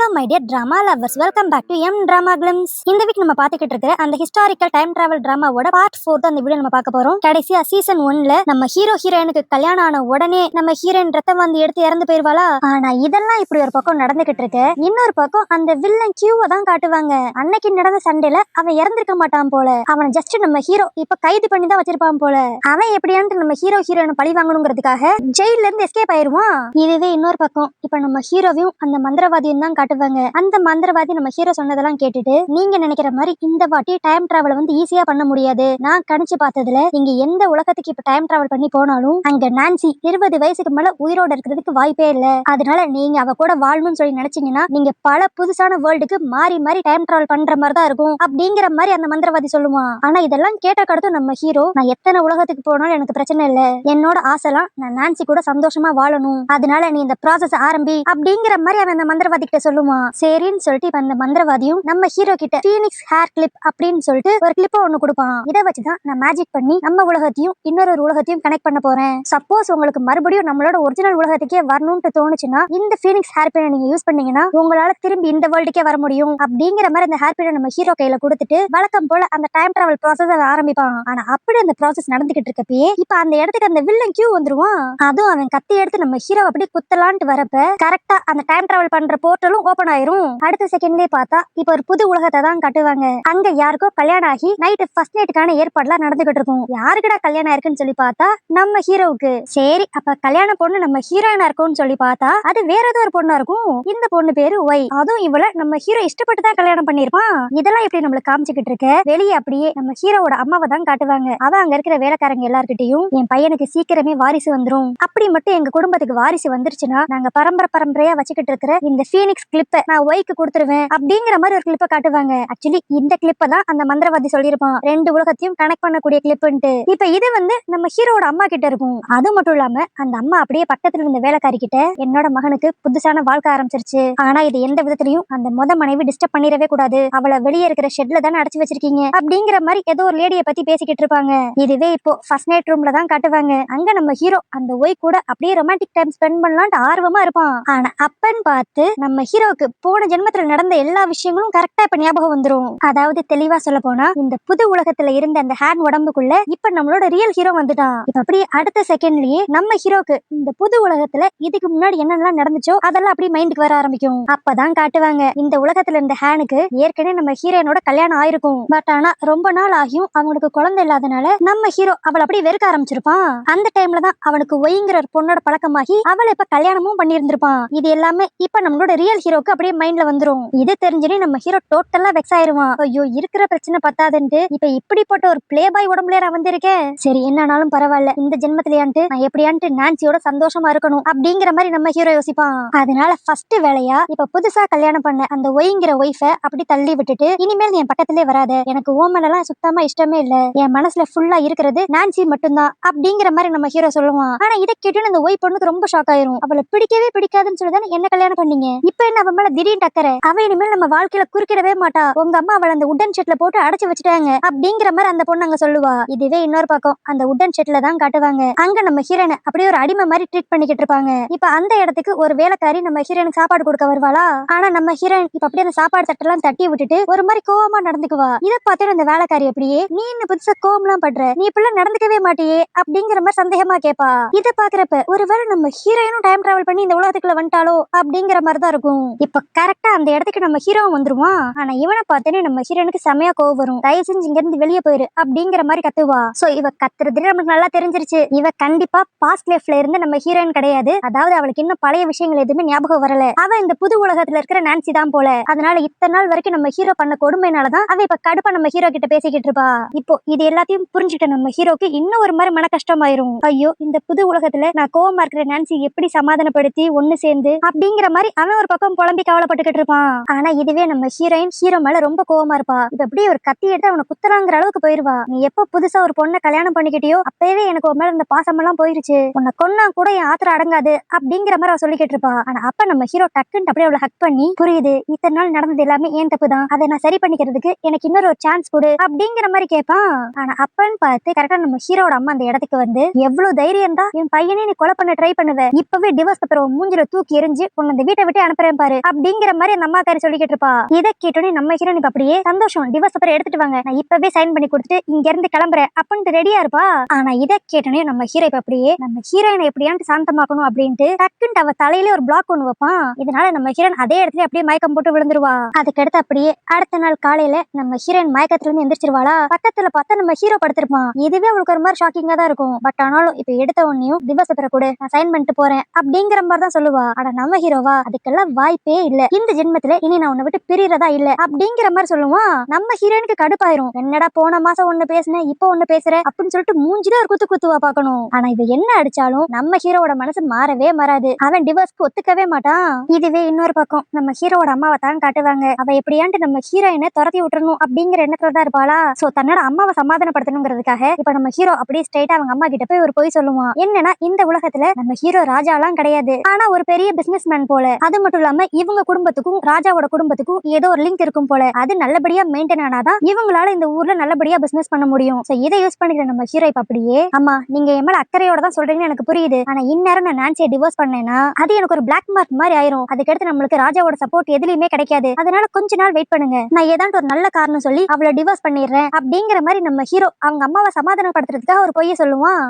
Hello my dear drama lovers, welcome back to my drama glimpse. இந்த week நம்ம பார்த்துக்கிட்டு இருக்கிற அந்த ஹிஸ்டாரிக்கல் டைம் டிராவல் டிராமாவோட பார்ட் 4 தான் இந்த வீடியோ நம்ம பார்க்க போறோம். கடைசியா சீசன் 1ல நம்ம ஹீரோயினுக்கு கல்யாணம் ஆன உடனே நம்ம ஹீரோயின் ரத்தம் வந்து எடுத்து இறந்து போயிருவாளா. ஆனா இதெல்லாம் இப்படி ஒரு பக்கம் நடந்துகிட்டு இருக்கு. இன்னொரு பக்கம் அந்த வில்லன் கியூவை தான் காட்டுவாங்க. அன்னைக்கு நடந்த சண்டையில அவன் இறந்திருக்க மாட்டான் போல. அவன் ஜஸ்ட் நம்ம ஹீரோ இப்ப கைது பண்ணி தான் வச்சிருப்பான் போல. அவன் எப்படியான்னு நம்ம ஹீரோயினை பழி வாங்கணுங்கிறதுக்காக ஜெயில இருந்து எஸ்கேப் ஆயிருவான். இதுவே இன்னொரு பக்கம் இப்ப நம்ம ஹீரோவையும் அந்த மந்திரவாதியும் தான் காட்டுவாங்க. அந்த மந்திரவாதி நம்ம ஹீரோ சொன்னதெல்லாம் கேட்டுட்டு, நீங்க நினைக்கிற மாதிரி இந்த வாட்டி டைம் டிராவல் வந்து ஈஸியா பண்ண முடியாது. நான் கணிச்சு பார்த்ததுல நீங்க எந்த உலகத்துக்கு இப்ப டைம் டிராவல் பண்ணி போனாலும் அங்க நான்சி 20 வயசுக்கு மேல உயிரோட இருக்கிறதுக்கு வாய்ப்பே இல்ல. அதனால நீங்க அவ கூட வாழணும்னு சொல்லி நினைச்சீங்கன்னா நீங்க பல புதுசான வேர்ல்டுக்கு மாறி மாறி டைம் டிராவல் பண்ற மாதிரி தான் இருக்கும் அப்படிங்கிற மாதிரி அந்த மந்திரவாதி சொல்லுவான். ஆனா இதெல்லாம் கேட்ட கடத்தும் நம்ம ஹீரோ, நான் எத்தனை உலகத்துக்கு போனாலும் எனக்கு பிரச்சனை இல்ல, என்னோட ஆசைலாம் நான் நான்சி கூட சந்தோஷமா வாழணும், அதனால நீ இந்த ப்ராசஸ் ஆரம்பி அப்படிங்கிற மாதிரி அவன் அந்த மந்திரவாதி கிட்ட சொல்லுவான். சரின்னு சொல்லிட்டு இப்ப அந்த மந்திரவாதியும் நம்ம ஹீரோ கிட்ட ஃபீனிக்ஸ் ஹேர் கிளிப் அப்படின்னு சொல்லிட்டு ஒரு கிளிப்பை ஒண்ணு கொடுப்பான். இதை வச்சுதான் நான் மேஜிக் பண்ணி நம்ம உலகத்தையும் இன்னொரு உலகத்தையும் கனெக்ட் பண்ண போறேன். சப்போஸ் உங்களுக்கு மறுபடியும் நம்மளோட ஒரிஜினல் உலகத்துக்கே வரணும்னு தோணுச்சுன்னா இந்த ஃபீனிக்ஸ் ஹேர் பின்னை நீங்க யூஸ் பண்ணீங்கன்னா உங்களால திரும்பி இந்த வேர்ல்டுக்கே வர முடியும் அப்படிங்கிற மாதிரி அந்த ஹேர் பின்னை நம்ம ஹீரோ கையில கொடுத்துட்டு வழக்கம் போல அந்த டைம் டிராவல் ப்ராசஸ் ஆரம்பிப்பான். ஆனா அப்படி அந்த ப்ராசஸ் நடந்துகிட்டு இருக்கப்பயே இப்ப அந்த இடத்துக்கு அந்த வில்லன் கியூ வந்துருவான். அதுவும் அவன் கத்தி எடுத்து நம்ம ஹீரோ அப்படி குத்தலான்ட்டு வரப்ப கரெக்டா அந்த டைம் டிராவல் பண்ற போர்ட்டலும் ஓபன் ஆயிரும். அடுத்த செகண்ட்லயே பார்த்தா இப்ப ஒரு புது உலகத்தை தான் காட்டுவாங்க. அங்க யாருக்கோ கல்யாணம் ஆகி நைட் ஃபர்ஸ்ட் நைட்டுக்கான ஏற்பாடுலாம் நடந்துகிட்டு இருக்கும். யாருக்குடா கல்யாணம் இருக்குன்னு சொல்லி பார்த்தா நம்ம ஹீரோவுக்கு. சரி அப்ப கல்யாண பொண்ணு நம்ம ஹீரோயினா இருக்கும்னு சொல்லி பார்த்தா அது வேற ஏதோ ஒரு பொண்ணா இருக்கும். இந்த பொண்ணு பேரு ஒய். அதுவும் இவள நம்ம ஹீரோ இஷ்டப்பட்டு தான் கல்யாணம் பண்ணிருப்பான். இதெல்லாம் இப்படி நம்மளுக்கு காமிச்சுக்கிட்டு இருக்க வெளியே அப்படியே நம்ம ஹீரோவோட அம்மாவை தான் காட்டுவாங்க. அவ அங்க இருக்கிற வேலைக்காரங்க எல்லார்கிட்டையும் என் பையனுக்கு சீக்கிரமே வாரிசு வந்துரும், அப்படி மட்டும் எங்க குடும்பத்துக்கு வாரிசு வந்துருச்சுன்னா நாங்க பரம்பரையா வச்சுக்கிட்டு இருக்கிற இந்த ஃபீனிக்ஸ் கிளிப்பை நான் ஒய்க்கு கொடுத்துருவேன் அப்படிங்கிற மாதிரி ஒரு கிளிப்பை காட்டுவாங்க. ஆக்சுவலி இந்த கிளிப்பை தான் அந்த மந்திரவாதி சொல்லியிருப்பான் ரெண்டு உலகத்தையும் கனெக்ட் பண்ணக்கூடிய கிளிப்புன்ட்டு. இப்ப இது வந்து நம்ம ஹீரோட அம்மா கிட்ட இருக்கும். அது மட்டும் இல்லாம அந்த அம்மா அப்படியே பக்கத்துல இருந்த வேலைக்காரி கிட்ட, என்னோட மகனுக்கு புதுசான வாழ்க்கை ஆரம்பிச்சிருச்சு, ஆனா இது எந்த விதத்திலையும் அந்த மனைவி டிஸ்டர்ப் பண்ணிடவே கூடாது, அவளை வெளியே இருக்கிற ஷெட்ல தானே அடைச்சு வச்சிருக்கீங்க அப்படிங்கிற மாதிரி ஏதோ ஒரு லேடியை பத்தி பேசிக்கிட்டு இருப்பாங்க. இதுவே இப்போ ஃபர்ஸ்ட் நைட் ரூம்ல தான் காட்டுவாங்க. அங்க நம்ம ஹீரோ அந்த ஒய் கூட அப்படியே ரொமான்டிக் டைம் ஸ்பெண்ட் பண்ணலாம்னு ஆர்வமா இருப்பான். ஆனா அப்பன்னு பார்த்து நம்ம ஹீரோக்கு போன ஜென்மத்துல நடந்த எல்லா விஷயங்களும் கரெக்டா இப்ப ஞாபகம் வந்துரும். அதாவது தெளிவா சொல்ல போனா இந்த புது உலகத்துல இருந்த அந்த ஹேண்ட் உடம்புக்குள்ள இப்ப நம்மளோட ரியல் ஹீரோ வந்துட்டான். இப்ப அப்படியே அடுத்த செகண்ட்லயே நம்ம ஹீரோக்கு இந்த புது உலகத்துல இதுக்கு முன்னாடி என்னென்னலாம் நடந்துச்சோ அதெல்லாம் அப்படியே மைண்டுக்கு வர ஆரம்பிக்கும். அப்பதான் காட்டுவாங்க இந்த உலகத்துல இருந்த ஹேனுக்கு ஏற்கனவே நம்ம ஹீரோனோட கல்யாணம் ஆயிருக்கும். பட் ஆனா ரொம்ப நாள் ஆகியும் அவனுக்கு குழந்தை இல்லாதனால நம்ம ஹீரோ அவளை அப்படியே வெறுக்க ஆரம்பிச்சிருப்பான். அந்த டைம்ல தான் அவனுக்கு ஒய்ங்கிற ஒரு பொண்ணோட பழக்கமாகி அவளை இப்ப கல்யாணமும் பண்ணியிருந்திருப்பான். இது எல்லாமே இப்ப நம்மளோட ரியல் ஹீரோக்கு அப்படியே மைண்ட்ல வந்துரும். இது தெரிஞ்சனே நம்ம ஹீரோ டோட்டலா வெக்ஸ் ஆயிருவான். ஐயோ இருக்கிற பிரச்சனை பத்தாதுன்ட்டு இப்ப இப்படிப்பட்ட ஒரு பிளே பாய் உடம்புல நான் வந்திருக்கேன், சரி என்னன்னாலும் பரவாயில்ல, இந்த ஜென்மத்திலேயான்ட்டு நான் எப்படியான்ட்டு நான்சியோட சந்தோஷமா இருக்கணும் அப்படிங்கிற மாதிரி நம்ம ஹீரோ யோசிப்பான். அதனால ஃபர்ஸ்ட் வேலையா இப்ப புதுசா கல்யாணம் பண்ண அந்த ஒய்ங்கிற ஒய்ஃப அப்படி தள்ளி விட்டுட்டு, இனிமேல் என் பக்கத்திலே வராத, எனக்கு ஓமனெல்லாம் சுத்தமா இஷ்டமே இல்ல, என் மனசுல ஃபுல்லா இருக்கிறது நான்சி மட்டும்தான் அப்படிங்கிற மாதிரி நம்ம ஹீரோ சொல்லுவான். ஆனா இதை கேட்டு அந்த ஒய் பொண்ணுக்கு ரொம்ப ஷாக் ஆயிரும். அவளை பிடிக்கவே பிடிக்காதுன்னு சொல்லிதானே என்ன கல்யாணம் பண்ணீங்க, இப்ப என்ன அவன் மேல திடீர்னு டக்கற, அவ இனிமேல் நம்ம வாழ்க்கையில குறுக்கிடவே மாட்டா, உங்க அம்மா அவளை அந்த உடன் ஷெட்ல போட்டு அடைச்சு வச்சுட்டாங்க அப்படிங்கிற மாதிரி அந்த பொண்ணு அங்க சொல்லுவா. இதுவே இன்னொரு பக்கம் அந்த உடன் ஷெட்ல தான் காட்டுவாங்க. அங்க நம்ம ஹீரோனை அப்படியே ஒரு அடிமை மாதிரி ட்ரீட் பண்ணிக்கிட்டு இருப்பாங்க. இப்ப அந்த இடத்துக்கு ஒரு வேலைக்காரி நம்ம ஹீரோனுக்கு சாப்பாடு கொடுக்க வருவாளா. ஆனா நம்ம ஹீரோயின் இப்ப அப்படியே அந்த சாப்பாடு தட்டெல்லாம் தட்டி விட்டுட்டு ஒரு மாதிரி கோவமா நடந்துக்குவா. இதை பார்த்து அந்த வேலைக்காரி அப்படியே, நீ என்ன புதுசா கோவம்லாம் பண்ற, நீ இப்பெல்லாம் நடந்துக்கவே மாட்டியே அப்படிங்கிற மாதிரி சந்தேகமா கேப்பா. இதை பாக்குறப்ப ஒருவேளை நம்ம ஹீரோயினும் டைம் டிராவல் பண்ணி இந்த உலகத்துக்குள்ள வந்துட்டாலோ அப்படிங்கிற மாதிரி தான் இருக்கும். இப்ப கரெக்டா அந்த இடத்துக்கு நம்ம ஹீரோ வந்துருவான். ஆனா இவனை பார்த்தேனே நம்ம ஹீரோனுக்கு செமையா கோவம் வரும். தயவு செஞ்சு இங்க இருந்து வெளியே போயிரு அப்படிங்கிற மாதிரி கத்துவா. சோ இவ கத்துறது நமக்கு நல்லா தெரிஞ்சிருச்சு, இவ கண்டிப்பா பாஸ்ட் லைஃப்ல இருந்து நம்ம ஹீரோயின் கிடையாது. அதாவது அவளுக்கு இன்னும் பழைய விஷயங்கள் எதுவுமே ஞாபகம் வரல, அவ இந்த புது உலகத்துல இருக்கிற நான்சி தான் போல. அதனால இத்தனை நாள் வரைக்கும் நம்ம ஹீரோ பண்ண கொடுமைனாலதான் அவ இப்ப கடுப்பா நம்ம ஹீரோ கிட்ட பேசிக்கிட்டு இருப்பா. இப்போ இது எல்லாத்தையும் புரிஞ்சுக்கிட்ட நம்ம ஹீரோக்கு இன்னும் ஒரு மாதிரி மன கஷ்டமாயிரும். ஐயோ இந்த புது உலகத்துல நான் கோவமா இருக்கிற நான்சி எப்படி சமாதானப்படுத்தி ஒண்ணு சேர்ந்து அப்படிங்கிற மாதிரி அவன் ஒரு பக்கம் புலம்பி கவலைப்பட்டுக்கிட்டு இருப்பான். ஆனா இதுவே நம்ம ஹீரோயின் ஹீரோ மேல ரொம்ப கோவமா இருப்பா. இப்ப அப்படியே ஒரு கத்தி எடுத்து அவனை குத்துறாங்கிற அளவுக்கு போயிருவா. நீ எப்ப புதுசா ஒரு பொண்ணை கல்யாணம் பண்ணிக்கிட்டியோ அப்பவே எனக்கு ஒரு மேல இந்த பாசம் எல்லாம் போயிருச்சு, உன்னை கொன்னா கூட என் ஆத்திரம் அடங்காது அப்படிங்கிற மாதிரி அவ சொல்லிக்கிட்டு இருப்பா. ஆனா அப்ப நம்ம ஹீரோ டக்குன்னு அப்படியே அவளை ஹக் பண்ணி, புரியுது இத்தனை நாள் நடந்தது எல்லாமே ஏன் தப்பு தான், அதை நான் சரி பண்ணிக்கிறதுக்கு எனக்கு இன்னொரு ஒரு சான்ஸ் கொடு அப்படிங்கிற மாதிரி கேட்பான். ஆனா அப்பன்னு பார்த்து கரெக்டா நம்ம ஹீரோட அம்மா அந்த இடத்துக்கு வந்து, எவ்வளவு தைரியம் தான் என் பையனே நீ கொலை பண்ண ட்ரை பண்ணுவ, இப்பவே டிவோர்ஸ் பேப்பர் மூஞ்சில தூக்கி எரிஞ்சு உன்னை அந்த வீட்டை விட்டு அனுப்புறேன் பாரு பாரு அப்படிங்கிற மாதிரி அந்த அம்மாக்காரி சொல்லிக்கிட்டு இருப்பா. இதை கேட்டோன்னே நம்ம ஹீரோயின் இப்ப அப்படியே சந்தோஷம், டிவோர்ஸ் பேப்பர் எடுத்துட்டு வாங்க, நான் இப்பவே சைன் பண்ணி கொடுத்துட்டு இங்க இருந்து கிளம்புறேன் அப்படின்ட்டு ரெடியா இருப்பா. ஆனா இதை கேட்டோன்னே நம்ம ஹீரோ இப்ப அப்படியே நம்ம ஹீரோயினை எப்படியான்னு சாந்தமாக்கணும் அப்படின்ட்டு டக்குன்னு அவ தலையில ஒரு பிளாக் ஒண்ணு வைப்பான். இதனால நம்ம ஹீரோயின் அதே இடத்துல அப்படியே மயக்கம் போட்டு விழுந்துருவா. அதுக்கடுத்து அப்படியே அடுத்த நாள் காலையில நம்ம ஹீரோயின் மயக்கத்துல இருந்து எந்திரிச்சிருவாளா. பக்கத்துல பார்த்தா நம்ம ஹீரோ படுத்திருப்பான். இதுவே அவளுக்கு ஒரு மாதிரி ஷாக்கிங்கா தான் இருக்கும். பட் ஆனாலும் இப்ப எடுத்த உடனேயும் டிவோர்ஸ் பேப்பர் கூட நான் சைன் பண்ணிட்டு போறேன் அப்படிங்கிற மாதிரி தான் சொல்லுவா. ஆனா நம்ம ஹீரோவா அதுக்கெல்லாம் வாய்ப்பே இல்ல, இந்த ஜென்மத்துல இனி நான் உன்னை விட்டு பிரியறதா இல்ல அப்படிங்கிற மாதிரி சொல்லுவான். நம்ம ஹீரோயினுக்கு கடுப்பாயிரும். என்னடா போன மாசம் ஒண்ணு பேசுனேன் இப்போ ஒண்ணு பேசுற அப்படின்னு சொல்லிட்டு மூஞ்சில ஒரு குத்துவா பாக்கணும். ஆனா இவ என்ன அடிச்சாலும் நம்ம ஹீரோவோட மனசு மாறவே மாறாது. அவன் டிவோர்ஸ்க்கு ஒத்துக்கவே மாட்டான். இதுவே இன்னொரு பக்கம் நம்ம ஹீரோவோட அம்மாவை தான் காட்டுவாங்க. அவ எப்படியாண்டு நம்ம ஹீரோயினை துரத்தி விட்டுறணும் அப்படிங்கிற எண்ணத்துல தான் இருப்பாளா. சோ தன்னோட அம்மாவை சமாதானப்படுத்தணுங்கிறதுக்காக இப்ப நம்ம ஹீரோ அப்படியே ஸ்ட்ரைட்டா அவங்க அம்மா கிட்ட போய் ஒரு பொய் சொல்லுவான். என்னன்னா இந்த உலகத்துல நம்ம ஹீரோ ராஜாலாம் கிடையாது, ஆனா ஒரு பெரிய பிசினஸ் மேன் போல. அது மட்டும் இல்லாம இவங்க குடும்பத்துக்கும் ராஜாவோட குடும்பத்துக்கும் ஏதோ ஒரு லிங்க் இருக்கும் போல. அது நல்லபடியா மெயின்டைன் ஆனாதான் இவங்களால இந்த ஊர்ல நல்லபடியா பிசினஸ் பண்ண முடியும். சோ இதை யூஸ் பண்ணிக்கிற நம்ம ஹீரோ இப்ப அப்படியே, அம்மா நீங்க என் மேல அக்கறையோட தான் சொல்றீங்கன்னு எனக்கு புரியுது, ஆனா இந்நேரம் நான் நான்சியை டிவோர்ஸ் பண்ணேன்னா அது எனக்கு ஒரு பிளாக் மார்க் மாதிரி ஆயிரும். அதுக்கடுத்து நம்மளுக்கு ராஜாவோட சப்போர்ட் எதுலயுமே கிடைக்காது. அதனால கொஞ்ச நாள் வெயிட் பண்ணுங்க, நான் ஏதாண்டு ஒரு நல்ல காரணம் சொல்லி அவளை டிவோர்ஸ் பண்ணிடுறேன் அப்படிங்கிற மாதிரி நம்ம ஹீரோ அவங்க அம்மாவை சமாதானப்படுத்துறதுக்காக ஒரு பொய்ய சொல்லுவான்.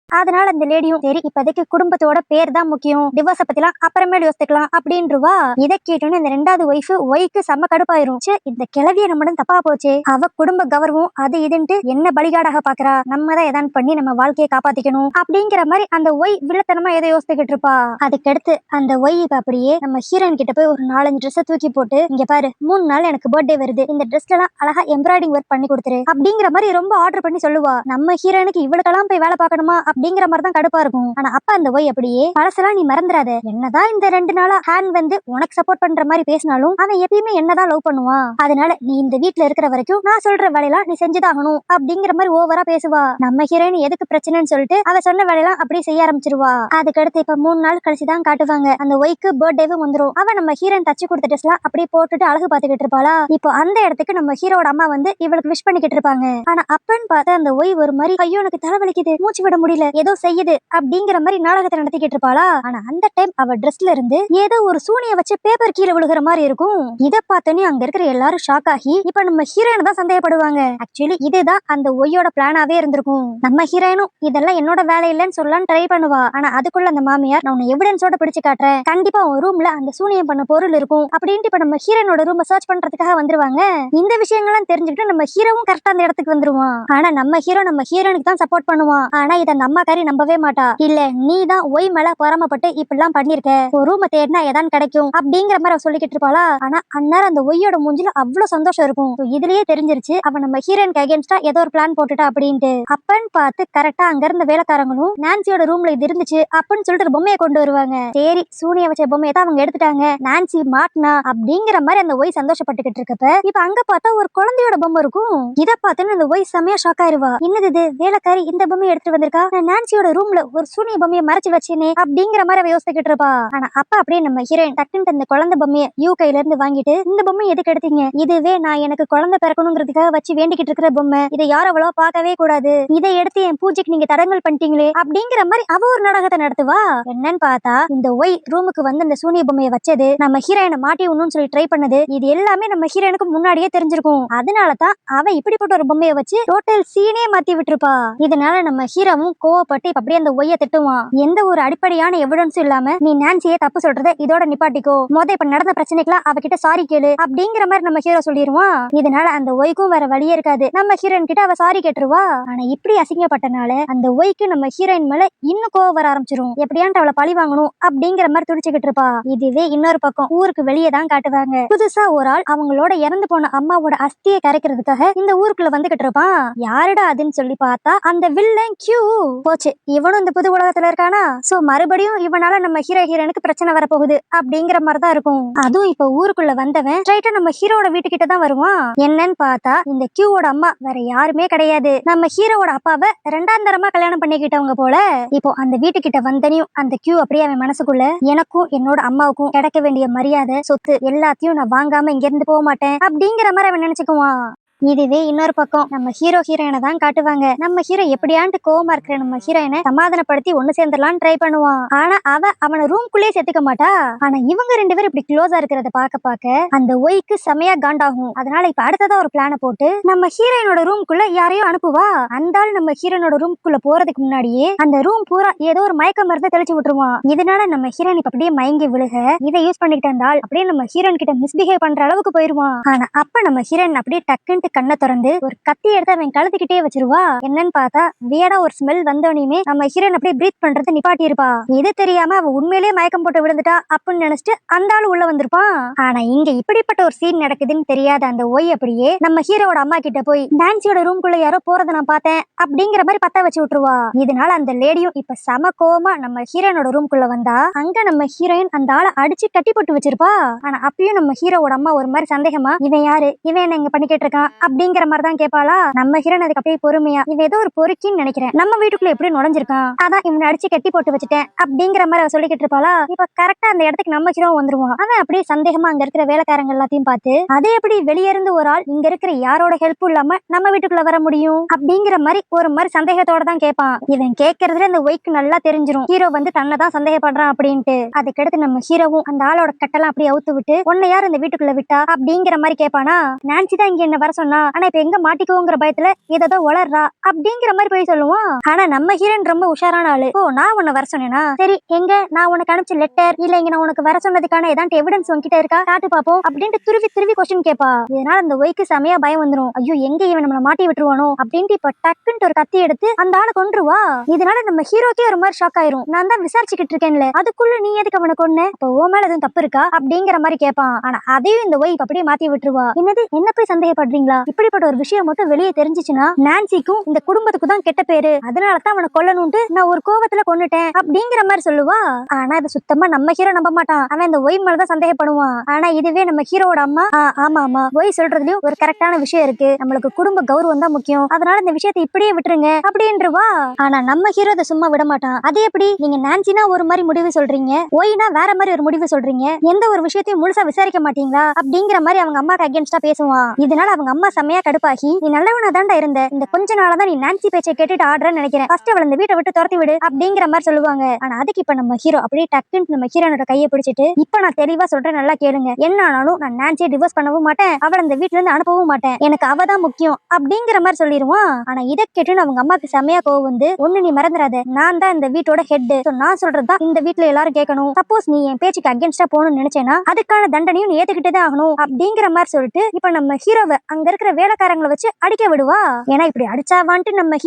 அதனால அந்த லேடியும் சரி இப்போதைக்கு குடும்பத்தோட பேர் தான் முக்கியம், டிவோர்ஸ பத்திலாம் அப்புறமேல யோசிக்கலாம் அப்படின்றவா. இதை கேட்டோன்னு இந்த ரெண்டாவது ஒய்ஃபுக்கு செம்ம கடுப்பாயிரும். இந்த கிளவிய நம்ம தப்பா போச்சே, அவ குடும்ப கௌரவம் அது இதுன்ட்டு என்ன பலிகாடாக பாக்குறா, நம்ம தான் ஏதாவது பண்ணி நம்ம வாழ்க்கையை காப்பாத்திக்கணும் அப்படிங்கிற மாதிரி அந்த ஒய் வில்லத்தனமா எதை யோசிச்சுக்கிட்டு இருப்பா. அதுக்கடுத்து அந்த ஒய் இப்ப அப்படியே நம்ம ஹீரோயின் கிட்ட போய் ஒரு 4-5 ட்ரெஸ் தூக்கி போட்டு, இங்க பாரு 3 நாள் எனக்கு பர்த்டே வருது, இந்த ட்ரெஸ்ல எல்லாம் அழகா எம்ப்ராய்டிங் ஒர்க் பண்ணி கொடுத்துரு அப்படிங்கிற மாதிரி ரொம்ப ஆர்டர் பண்ணி சொல்லுவா. நம்ம ஹீரோயினுக்கு இவளுக்கெல்லாம் போய் வேலை பார்க்கணுமா அப்படிங்கிற மாதிரி தான் கடுப்பா இருக்கும். ஆனா அப்ப அந்த ஒய் அப்படியே பழசெல்லாம் நீ மறந்துடாத, என்னதான் இந்த 2 நாளா ஹேண்ட் வந்து உனக்கு சப்போர்ட் பண்ற மாதிரி பேசினாலும் அவன் எப்பயுமே என்னதான் லவ் பண்ணுவான், அதனால நீ இந்த வீட்டுல இருக்கிற வரைக்கும் நான் சொல்ற வேலையெல்லாம் நீ செஞ்சுதாகணும் அப்படிங்கிற மாதிரி ஓவரா பேசுவா. நம்ம ஹீரோயின் எதுக்கு பிரச்சனைன்னு சொல்லிட்டு அவ சொன்ன வேலையெல்லாம் அப்படியே செய்ய ஆரம்பிச்சிருவா. அதுக்கடுத்து இப்ப 3 நாள் கழிச்சுதான் காட்டுவாங்க அந்த ஒய்க்கு பர்த்டேவும் வந்துரும். அவ நம்ம ஹீரோயின் தச்சு கொடுத்த ட்ரெஸ் எல்லாம் அப்படியே போட்டுட்டு அழகு பார்த்துக்கிட்டு இருப்பாளா. இப்போ அந்த இடத்துக்கு நம்ம ஹீரோட அம்மா வந்து இவளுக்கு விஷ் பண்ணிக்கிட்டு இருப்பாங்க. ஆனா அப்பன்னு பார்த்தா அந்த ஒய் ஒரு மாதிரி, ஐயோ எனக்கு தலைவலிக்குது, மூச்சு விட முடியல, ஏதோ செய்யுது அப்படிங்கிற மாதிரி நாடகத்தை நடத்திக்கிட்டு இருப்பாளா. ஆனா அந்த டைம் அவ ட்ரெஸ்ல இருந்து ஏதோ ஒரு சூனிய வச்சு பேப்பர் கீழே விழுகிற மாதிரி இருக்கும். இதை பார்த்தோன்னே அங்க இருக்கிற எல்லாரும் ஷாக் ஆகி இப்ப நம்ம ஹீரோயின் தான் சந்தேகப்படுவாங்க. ஆக்சுவலி இதுதான் அந்த ஒய்யோட பிளானாவே இருந்திருக்கும். நம்ம ஹீரோயினும் இதெல்லாம் என்னோட வேலை இல்லைன்னு சொல்லலாம் ட்ரை பண்ணுவா. ஆனா அதுக்குள்ள அந்த மாமியார், நான் உன்னை எவிடன்ஸோட பிடிச்சு காட்டுறேன், கண்டிப்பா உன் ரூம்ல அந்த சூனியம் பண்ண பொருள் இருக்கும் அப்படின்ட்டு இப்ப நம்ம ஹீரோனோட ரூம் சர்ச் பண்றதுக்காக வந்துருவாங்க. இந்த விஷயங்கள்லாம் தெரிஞ்சுக்கிட்டு நம்ம ஹீரோவும் கரெக்டா அந்த இடத்துக்கு வந்துருவான். ஆனா நம்ம ஹீரோனுக்கு தான் சப்போர்ட் பண்ணுவான். ஆனா இதை நம்ம காரி நம்பவே மாட்டா. இல்ல நீ தான் ஒய் மேல பொறாமப்பட்டு இப்படிலாம் பண்ணிருக்க, ஒரு ரூம தேடினா ஏதான் கிடைக்கும் அப்படிங்கிற மாதிரி அவ சொல்லிக்கிட்டு இருப்பாளா. ஆனா அந்நேரம் அந்த ஒய்யோட மூஞ்சில அவ்வளவு சந்தோஷம் இருக்கும். இதுலயே தெரிஞ்சிருச்சு அவன் நம்ம ஹீரோனுக்கு அகேன்ஸ்டா ஏதோ ஒரு பிளான் போட்டுட்டா அப்படின்ட்டு. அப்பன்னு பார்த்து கரெக்டா அங்க இருந்த வேலைக்காரங்களும் நான்சியோட ரூம்ல இது இருந்துச்சு அப்படின்னு சொல்லிட்டு ஒரு பொம்மையை கொண்டு வருவாங்க. சரி சூனிய வச்ச பொம்மையை தான் அவங்க எடுத்துட்டாங்க, நான்சி மாட்டினா அப்படிங்கிற மாதிரி அந்த ஒய் சந்தோஷப்பட்டுக்கிட்டு இருக்கப்ப இப்ப அங்க பார்த்தா ஒரு குழந்தையோட பொம்மை இருக்கும். இதை பார்த்துன்னு அந்த ஒய் செம்மையா ஷாக் ஆயிருவா. என்னது இது, வேலைக்காரி இந்த பொம்மையை எடுத்துட்டு வந்திருக்கா, நான்சியோட ரூம்ல ஒரு சூனிய பொம்மையை மறைச்சு வச்சேனே அப்படிங்கிற மாதிரி அவ யோசிச்சுக்கிட்டு இருப்பா. ஆனா அப்ப அப்படியே நம்ம ஹீரோயின் டக்குன்னு இந்த குழந்தை பொம்மையை யூ கையில இருந்து வாங்கிட்டு, இந்த பொம்மை எதுக்கு எடுத்தீங்க, இதுவே நான் எனக்கு குழந்தை பிறக்கணுங்கிறதுக்காக வச்சு வேண்டிக்கிட்டு இருக்கிற பொம்மை, இதை யாரும் அவ்வளவா பார்க்கவே கூடாது, இதை எடுத்து என் பூஜைக்கு நீங்க தடங்கல் பண்ணிட்டீங்களே அப்படிங்கிற மாதிரி அவ ஒரு நாடகத்தை நடத்துவா. என்னன்னு பார்த்தா இந்த ஒய் ரூமுக்கு வந்து இந்த சூனிய பொம்மையை வச்சது, நம்ம ஹீரோயினை மாட்டி விடணும்னு சொல்லி ட்ரை பண்ணது, இது எல்லாமே நம்ம ஹீரோயினுக்கு முன்னாடியே தெரிஞ்சிருக்கும். அதனாலதான் அவ இப்படிப்பட்ட ஒரு பொம்மையை வச்சு டோட்டல் சீனே மாத்தி விட்டுருப்பா. இதனால நம்ம ஹீரோவும் கோவப்பட்டு அப்படியே அந்த ஒய்யை திட்டுவான். எந்த ஒரு அடிப்படையான எவிடன்ஸும் இல்லாம நீ நான்சியே தப்பு சொல்றத இதோட நிப்பாட்டிக்கோ, இப்ப நடந்த பிரச்சனைக்குலாம் அவகிட்ட சாரி கேளு அப்படிங்கிற மாதிரி நம்ம ஹீரோ சொல்லிடுவான். இதனால அந்த ஒய்க்கும் வேற வழியே இருக்காது, நம்ம ஹீரோயின் கிட்ட அவ சாரி கேட்டுருவா. ஆனா இப்படி அசிங்கப்பட்டனால அந்த ஒய்க்கு நம்ம ஹீரோயின் மேல இன்னும் கோவம் வர ஆரம்பிச்சிரும். எப்படியான்ட்டு அவளை பழி வாங்கணும் அப்படிங்கிற மாதிரி துடிச்சுக்கிட்டு இருப்பா. இதுவே இன்னொரு பக்கம் ஊருக்கு வெளியே தான் காட்டுவாங்க. புதுசா ஒரு ஆள் அவங்களோட இறந்து போன அம்மாவோட அஸ்தியை கரைக்கிறதுக்காக இந்த ஊருக்குள்ள வந்துகிட்டு இருப்பான். யாருடா அதுன்னு சொல்லி பார்த்தா அந்த வில்லன் கியூ. போச்சு, இவனும் இந்த புது உலகத்துல இருக்கானா. சோ மறுபடியும் இவனால நம்ம ஹீரோயினுக்கு பிரச்சனை வரப்போகுது அப்படிங்கிற மாதிரி தான் இருக்கும். அதுவும் இப்ப ஊருக்குள்ள வந்தவன் ஸ்ட்ரைட்டா நம்ம ஹீரோட வீட்டுக்கிட்ட தான் வருவான். என்னன்னு பார்த்தா இந்த கியூவோட அம்மா வேற யாருமே கிடையாது, நம்ம ஹீரோவோட அப்பாவை 2ஆம் தரமா கல்யாணம் பண்ணிக்கிட்டவங்க போல. இப்போ அந்த வீட்டுக்கிட்ட வந்தனையும் அந்த கியூ அப்படியே அவன் மனசுக்குள்ள, எனக்கும் என்னோட அம்மாவுக்கும் கிடைக்க வேண்டிய மரியாதை சொத்து எல்லாத்தையும் நான் வாங்காம இங்க இருந்து போக மாட்டேன் அப்படிங்கிற மாதிரி அவன் நினைச்சுக்குவான். இதுவே இன்னொரு பக்கம் நம்ம ஹீரோயினை தான் காட்டுவாங்க. நம்ம ஹீரோ எப்படியாண்டு கோவமா இருக்கிற நம்ம ஹீரோயினை சமாதானப்படுத்தி ஒண்ணு சேர்ந்துடலாம் ட்ரை பண்ணுவான். ஆனா அவனை ரூம்குள்ளே சேர்த்துக்க மாட்டா. ஆனா இவங்க ரெண்டு பேரும் இப்படி க்ளோஸா இருக்கிறத பார்க்க அந்த ஒய்க்கு செமையா காண்டாகும். அதனால இப்ப அடுத்ததா ஒரு பிளான போட்டு நம்ம ஹீரோயினோட ரூம்குள்ள யாரையும் அனுப்புவா. அந்த ஆள் நம்ம ஹீரோயினோட ரூம்குள்ள போறதுக்கு முன்னாடியே அந்த ரூம் பூரா ஏதோ ஒரு மயக்க மருந்து தெளிச்சு விட்டுருவான். இதனால நம்ம ஹீரோயின் இப்ப அப்படியே மயங்கி விழுக இதை யூஸ் பண்ணிட்டு இருந்தால் அப்படியே நம்ம ஹீரோயின் கிட்ட மிஸ்பிஹேவ் பண்ற அளவுக்கு போயிருவான். ஆனா அப்ப நம்ம ஹீரோயின் அப்படியே டக்குன்ட்டு கண்ணை திறந்து ஒரு கத்தி எடுத்து அவன் கழுத்துக்கிட்டே வச்சிருவா. என்னன்னு பார்த்தா வியடா ஒரு ஸ்மெல் வந்தோடனே நம்ம ஹீரோயின் அப்படியே பிரீத் பண்றது நிப்பாட்டி இருப்பா. இது தெரியாம அவ உண்மையிலேயே மயக்கம் போட்டு விழுந்துட்டா அப்படின்னு நினைச்சிட்டு அந்த ஆள் உள்ள வந்திருப்பான். ஆனா இங்க இப்படிப்பட்ட ஒரு சீன் நடக்குதுன்னு தெரியாத அந்த ஒய் அப்படியே நம்ம ஹீரோட அம்மா கிட்ட போய் நான்சியோட ரூம்குள்ள யாரோ போறதை நான் பார்த்தேன் அப்படிங்கிற மாதிரி பத்த வச்சு விட்டுருவா. இதனால அந்த லேடியும் இப்ப சம கோவமா நம்ம ஹீரோனோட ரூம்குள்ள வந்தா அங்க நம்ம ஹீரோயின் அந்த ஆளை அடிச்சு கட்டி போட்டு வச்சிருப்பா. ஆனா அப்பயும் நம்ம ஹீரோட அம்மா ஒரு மாதிரி சந்தேகமா இவன் யாரு, இவன் என்ன இங்க பண்ணிக்கிட்டு இருக்கான் அப்படிங்கிற மாதிரி தான் கேட்பாளா. நம்ம ஹீரோன் அதுக்கு அப்படியே பொறுமையா இவன் ஏதோ ஒரு பொறுக்கின்னு நினைக்கிறேன், நம்ம வீட்டுக்குள்ள எப்படி நுழைஞ்சிருக்கான், அதான் இவனை அடிச்சு கட்டி போட்டு வச்சுட்டேன் அப்படிங்கிற மாதிரி அவ சொல்லிக்கிட்டு இருப்பாளா. இப்ப கரெக்டா அந்த இடத்துக்கு நம்ம ஹீரோ வந்துருவான். அவன் அப்படியே சந்தேகமா அங்க இருக்கிற வேலைக்காரங்க எல்லாத்தையும் பார்த்து அதே எப்படி வெளியே இருந்து ஒரு ஆள் இங்க இருக்கிற யாரோட ஹெல்ப் இல்லாம நம்ம வீட்டுக்குள்ள வர முடியும் அப்படிங்கிற மாதிரி ஒரு மாதிரி சந்தேகத்தோட தான் கேட்பான். இவன் கேட்கறதுல இந்த ஒய்க்கு நல்லா தெரிஞ்சிரும் ஹீரோ வந்து தன்னை தான் சந்தேகப்படுறான் அப்படின்ட்டு. அதுக்கடுத்து நம்ம ஹீரோவும் அந்த ஆளோட கட்டெல்லாம் அப்படியே அவுத்து விட்டு உன்னை யார் இந்த வீட்டுக்குள்ள விட்டா அப்படிங்கிற மாதிரி கேட்பானா. நான்சி தான் இங்க என்ன வர சொன்னா, ஆனா இப்ப எங்க மாட்டிக்குவோங்கிற பயத்துல ஏதோ வளர்றா அப்படிங்கிற மாதிரி போய் சொல்லுவான். ஆனா நம்ம ஹீரோன் ரொம்ப உஷாரான ஆளு. ஓ நான் உன்னை வர சொன்னேனா, சரி எங்க நான் உனக்கு அனுப்பிச்ச லெட்டர் இல்ல இங்க நான் உனக்கு வர சொன்னதுக்கான ஏதாவது எவிடன்ஸ் உன்கிட்ட இருக்கா காட்டு பாப்போம் அப்படின்ட்டு துருவி கொஸ்டின் கேப்பா. இதனால அந்த ஒய்க்கு செமையா பயம் வந்துரும். ஐயோ எங்க இவன் நம்மள மாட்டி விட்டுருவானோ அப்படின்ட்டு இப்ப டக்குன்ட்டு ஒரு கத்தி எடுத்து அந்த ஆளை கொன்றுவா. இதனால நம்ம ஹீரோக்கே ஒரு மாதிரி ஷாக் ஆயிரும். நான் தான் விசாரிச்சுக்கிட்டு இருக்கேன்ல, அதுக்குள்ள நீ எதுக்கு அவனை கொன்ன, அப்ப ஓ மேல எதுவும் தப்பு இருக்கா அப்படிங்கிற மாதிரி கேட்பான். ஆனா அதையும் இந்த ஒய் அப்படியே மாத்தி விட்டுருவா. என்னது என்ன போய் சந்தேகப்படுறீங்களா, இப்படிப்பட்ட ஒரு விஷயம் மட்டும் வெளியே தெரிஞ்சிச்சுன்னா நான்சிக்கும் இந்த குடும்பத்துக்கும் தான் கெட்ட பேரு, அதனாலதான் அவனை கொல்லணும்ட்டு நான் ஒரு கோவத்துல கொன்னுட்டேன் அப்படிங்கிற மாதிரி சொல்லுவா. ஆனா இது சுத்தமா நம்ம ஹீரோ நம்ப மாட்டான். அவன் இந்த ஒய் மேலதான் சந்தேகப்படுவான். ஆனா இதுவே நம்ம ஹீரோட அம்மா ஆமா ஒய் சொல்றதுலயும் ஒரு கரெக்டான விஷயம் இருக்கு, நம்மளுக்கு குடும்ப கௌரவம் தான் முக்கியம், அதனால இந்த விஷயத்தை இப்படியே விட்டுருங்க அப்படின்றவா. ஆனா நம்ம ஹீரோ அதை சும்மா விட மாட்டான். அது எப்படி நீங்க நான்சினா ஒரு மாதிரி முடிவு சொல்றீங்க, ஒய்னா வேற மாதிரி ஒரு முடிவு சொல்றீங்க, எந்த ஒரு விஷயத்தையும் முழுசா விசாரிக்க மாட்டீங்களா அப்படிங்கிற மாதிரி அவங்க அம்மாக்கு அகேன்ஸ்டா பேசுவான். இதனால அவங்க அம்மா செம்மையா கடுப்பாகி நீ நல்லவனா தாண்டா இருந்த, இந்த கொஞ்ச நாளதான் நீ நான்சி பேச்சை கேட்டுட்டு ஆடுறன்னு நினைக்கிறேன், ஃபர்ஸ்ட் அவளை இந்த வீட்டை விட்டு துரத்தி விடு அப்படிங்கிற மாதிரி சொல்லுவாங்க. ஆனா அதுக்கு இப்ப நம்ம ஹீரோ அப்படியே டக்குன்னு நம்ம ஹீரோனோட கையை பிடிச்சிட்டு இப்ப நான் தெளிவா சொல்றேன் நல்லா கேளுங்க, என்ன ஆனாலும் நான் நான்சியை டிவோர்ஸ் பண்ணவும் மாட்டேன், அவளை இந்த வீட்டுல இருந்து அனுப்பவும் மாட்டேன், எனக்கு அவ தான் முக்கியம் அப்படிங்கிற மாதிரி சொல்லிடுவான். ஆனா இதை கேட்டுன்னு அவங்க அம்மாக்கு செமையா கோவம் வந்து ஒண்ணு நீ மறந்துடாத, நான் தான் இந்த வீட்டோட ஹெட், நான் சொல்றதுதான் இந்த வீட்டுல எல்லாரும் கேட்கணும், சப்போஸ் நீ என் பேச்சுக்கு அகேன்ஸ்டா போகணும்னு நினைச்சேன்னா அதுக்கான தண்டனையும் நீ ஏத்துக்கிட்டே ஆகணும் அப்படிங்கிற மாதிரி சொல்லிட்டு இப்ப நம்ம ஹீரோவை அங்க இருக்கிற வேலைக்காரங்களை வச்சு அடிக்க விடுவா. ஏன்னா இப்படி அடிச்சாவான்ட்டு நம்ம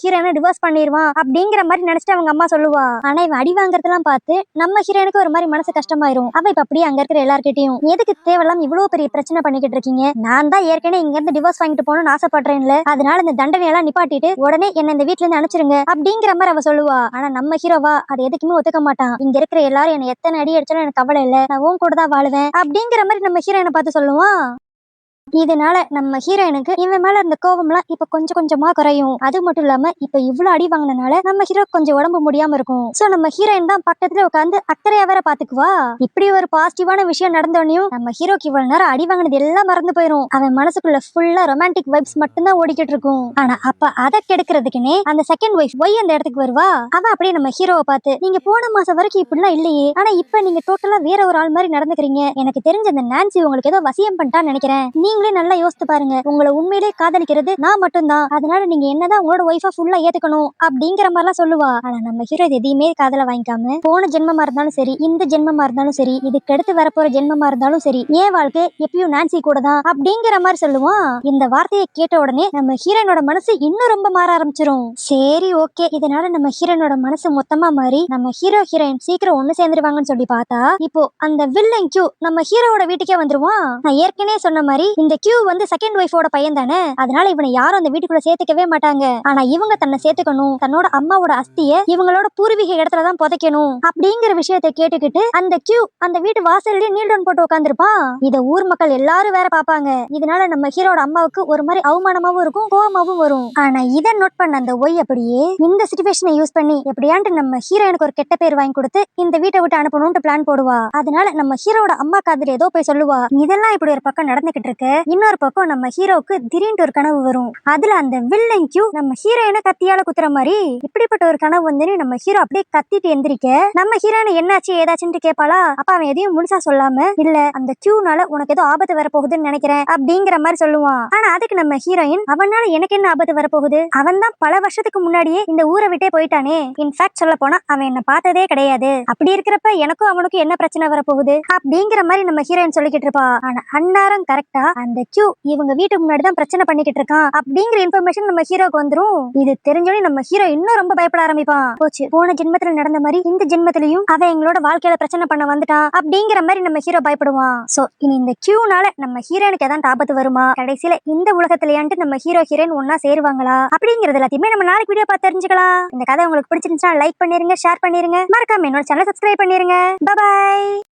ஹீரோனை டிவோர்ஸ் பண்ணிடுவான் அப்படிங்கிற மாதிரி நினைச்சிட்டு அவங்க அம்மா சொல்லுவா. ஆனா இவன் அடி வாங்குறதெல்லாம் பார்த்து நம்ம ஹீரோனுக்கு ஒரு மாதிரி மனசு கஷ்டமாயிரும். அவ இப்ப அப்படியே அங்க இருக்கிற எல்லார்கிட்டையும் எதுக்கு தேவையில்லாம இவ்வளவு பெரிய பிரச்சனை பண்ணிக்கிட்டு இருக்கீங்க, நான் தான் ஏற்கனவே இங்க இருந்து டிவோர்ஸ் வாங்கிட்டு போகணும்னு ஆசைப்படுறேன்ல, அதனால இந்த தண்டனை எல்லாம் நிப்பாட்டிட்டு உடனே என்ன இந்த வீட்டுல இருந்து அனுப்பிச்சிருங்க அப்படிங்கிற மாதிரி அவ சொல்லுவா. ஆனா நம்ம ஹீரோவா அதை எதுக்குமே ஒத்துக்க மாட்டான். இங்க இருக்கிற எல்லாரும் என்ன எத்தனை அடி அடிச்சாலும் எனக்கு கவலை இல்ல, நான் உன் கூட தான் வாழுவேன் அப்படிங்கிற மாதிரி நம்ம ஹீரோயினை பார்த்து சொல்லுவான். இதனால நம்ம ஹீரோயினுக்கு இவன் மேல இருந்த கோவம்லாம் இப்ப கொஞ்சம் கொஞ்சமா குறையும். அது மட்டும் இல்லாம இப்ப இவ்வளவு அடி வாங்கினால நம்ம ஹீரோ கொஞ்சம் உடம்பு முடியாம இருக்கும். சோ நம்ம ஹீரோயின் தான் பக்கத்துல உட்காந்து அக்கறையா வேற பாத்துக்குவா. இப்படி ஒரு பாசிட்டிவான விஷயம் நடந்தோடனையும் நம்ம ஹீரோக்கு இவ்வளவு நேரம் அடி வாங்கினது எல்லாம் மறந்து போயிரும். அவன் மனசுக்குள்ள ஃபுல்லா ரொமான்டிக் வைப்ஸ் மட்டும் தான் ஓடிக்கிட்டு இருக்கும். ஆனா அப்ப அதை கெடுக்கிறதுக்குன்னே அந்த செகண்ட் வைஃப் ஒய் அந்த இடத்துக்கு வருவா. அவ அப்படியே நம்ம ஹீரோவை பார்த்து நீங்க போன மாசம் வரைக்கும் இப்படிலாம் இல்லையே, ஆனா இப்ப நீங்க டோட்டலா வேற ஒரு ஆள் மாதிரி நடந்துக்கிறீங்க, எனக்கு தெரிஞ்ச அந்த நான்சி உங்களுக்கு ஏதோ வசியம் பண்ணிட்டான்னு நினைக்கிறேன், நீங்களே நல்லா யோசித்து பாருங்க, உங்களை உண்மையிலே காதலிக்கிறது நான் மட்டும்தான், அதனால நீங்க என்னதான் உங்களோட ஒய்ஃபா ஃபுல்லா ஏத்துக்கணும் அப்படிங்கிற மாதிரிலாம் சொல்லுவா. ஆனா நம்ம ஹீரோ எதையுமே காதல வாங்கிக்காம போன ஜென்மமா இருந்தாலும் சரி, இந்த ஜென்மமா இருந்தாலும் சரி, இதுக்கு அடுத்து வரப்போற ஜென்மமா இருந்தாலும் சரி, ஏன் வாழ்க்கை எப்பயும் நான்சி கூட தான் அப்படிங்கிற மாதிரி சொல்லுவான். இந்த வார்த்தையை கேட்ட உடனே நம்ம ஹீரோனோட மனசு இன்னும் ரொம்ப மாற ஆரம்பிச்சிரும். சரி ஓகே, இதனால நம்ம ஹீரோனோட மனசு மொத்தமா மாறி நம்ம ஹீரோயின் சீக்கிரம் ஒண்ணு சேர்ந்துருவாங்கன்னு சொல்லி பார்த்தா இப்போ அந்த வில்லன் கியூ நம்ம ஹீரோவோட வீட்டுக்கே வந்துருவான். நான் ஏற்கனவே சொன்ன மாதிரி இந்த கியூ வந்து செகண்ட் ஒய்ஃபோட பையன் தானே, அதனால இவனை யாரும் அந்த வீட்டுக்குள்ள சேர்த்துக்கவே மாட்டாங்க. ஆனா இவங்க தன்னை சேர்த்துக்கணும், தன்னோட அம்மாவோட அஸ்திய இவங்களோட பூர்வீக இடத்துலதான் புதைக்கணும் அப்படிங்கிற விஷயத்தை கேட்டுக்கிட்டு அந்த கியூ அந்த வீட்டு வாசல்லே நீல் டவுன் போட்டு உட்காந்துருப்பான். இத ஊர் மக்கள் எல்லாரும் வேற பாப்பாங்க. இதனால நம்ம ஹீரோட அம்மாவுக்கு ஒரு மாதிரி அவமானமாவும் இருக்கும், கோவமாவும் வரும். ஆனா இதை நோட் பண்ண அந்த ஒய் அப்படியே இந்த சிச்சுவேஷனை யூஸ் பண்ணி எப்படியாண்டு நம்ம ஹீரோனுக்கு ஒரு கெட்ட பேர் வாங்கி கொடுத்து இந்த வீட்டை விட்டு அனுப்பணும்னு பிளான் போடுவா. அதனால நம்ம ஹீரோட அம்மா காதுல ஏதோ போய் சொல்லுவா, இதெல்லாம் இப்படி ஒரு பக்கம் நடந்துகிட்டு இருக்க, இன்னொரு பக்கம் நம்ம ஹீரோக்கு திடீர்னு ஒரு கனவு வரும். அதுல அந்த வில்லன் கியூ நம்ம ஹீரோயினை கத்தியால குத்துற மாதிரி இப்படிப்பட்ட ஒரு கனவு வந்து நம்ம ஹீரோ அப்படியே கத்திட்டு எந்திரிக்க நம்ம ஹீரோயினை என்னாச்சு ஏதாச்சுன்னு கேட்பாளா. அப்ப அவன் எதையும் முழுசா சொல்லாம இல்ல அந்த கியூனால உனக்கு ஏதோ ஆபத்து வரப்போகுதுன்னு நினைக்கிறேன் அப்படிங்கிற மாதிரி சொல்லுவான். ஆனா அதுக்கு நம்ம ஹீரோயின் அவனால எனக்கு என்ன ஆபத்து வரப்போகுது, அவன் தான் பல வருஷத்துக்கு முன்னாடியே இந்த ஊரை விட்டே போயிட்டானே, இன்ஃபேக்ட் சொல்ல போனா அவன் என்ன பார்த்ததே கிடையாது, அப்படி இருக்கிறப்ப எனக்கும் அவனுக்கும் என்ன பிரச்சனை வரப்போகுது அப்படிங்கிற மாதிரி நம்ம ஹீரோயின் சொல்லிக்கிட்டு இருப்பா. ஆனா அன்னாரம் கரெக்டா அந்த கியூ இவங்க வீட்டுக்கு முன்னாடி தான் பிரச்சனை பண்ணிக்கிட்டு இருக்கான் அப்படிங்கிற இன்ஃபர்மேஷன் நம்ம ஹீரோக்கு வந்துரும். இது தெரிஞ்சோடனே நம்ம ஹீரோ இன்னும் ரொம்ப பயப்பட ஆரம்பிப்பான். போச்சு, போன ஜென்மத்துல நடந்த மாதிரி இந்த ஜென்மத்திலையும் அவன் எங்களோட வாழ்க்கையில பிரச்சனை பண்ண வந்துட்டான் அப்படிங்கிற மாதிரி நம்ம ஹீரோ பயப்படுவான். சோ இனி இந்த கியூனால நம்ம ஹீரோனுக்கு ஏதாவது ஆபத்து வருமா, கடைசியில இந்த உலகத்திலேயாண்டு நம்ம ஹீரோ ஹீரோயின் ஒன்னா சேருவாங்களா அப்படிங்கறது எல்லாத்தையுமே நம்ம நாளைக்கு வீடியோ பார்த்து தெரிஞ்சுக்கலாம். இந்த கதை உங்களுக்கு பிடிச்சிருந்துச்சுன்னா லைக் பண்ணிருங்க, ஷேர் பண்ணிருங்க, மறக்காம என்னோட சேனலை சப்ஸ்கிரைப் பண்ணிருங்க. பை.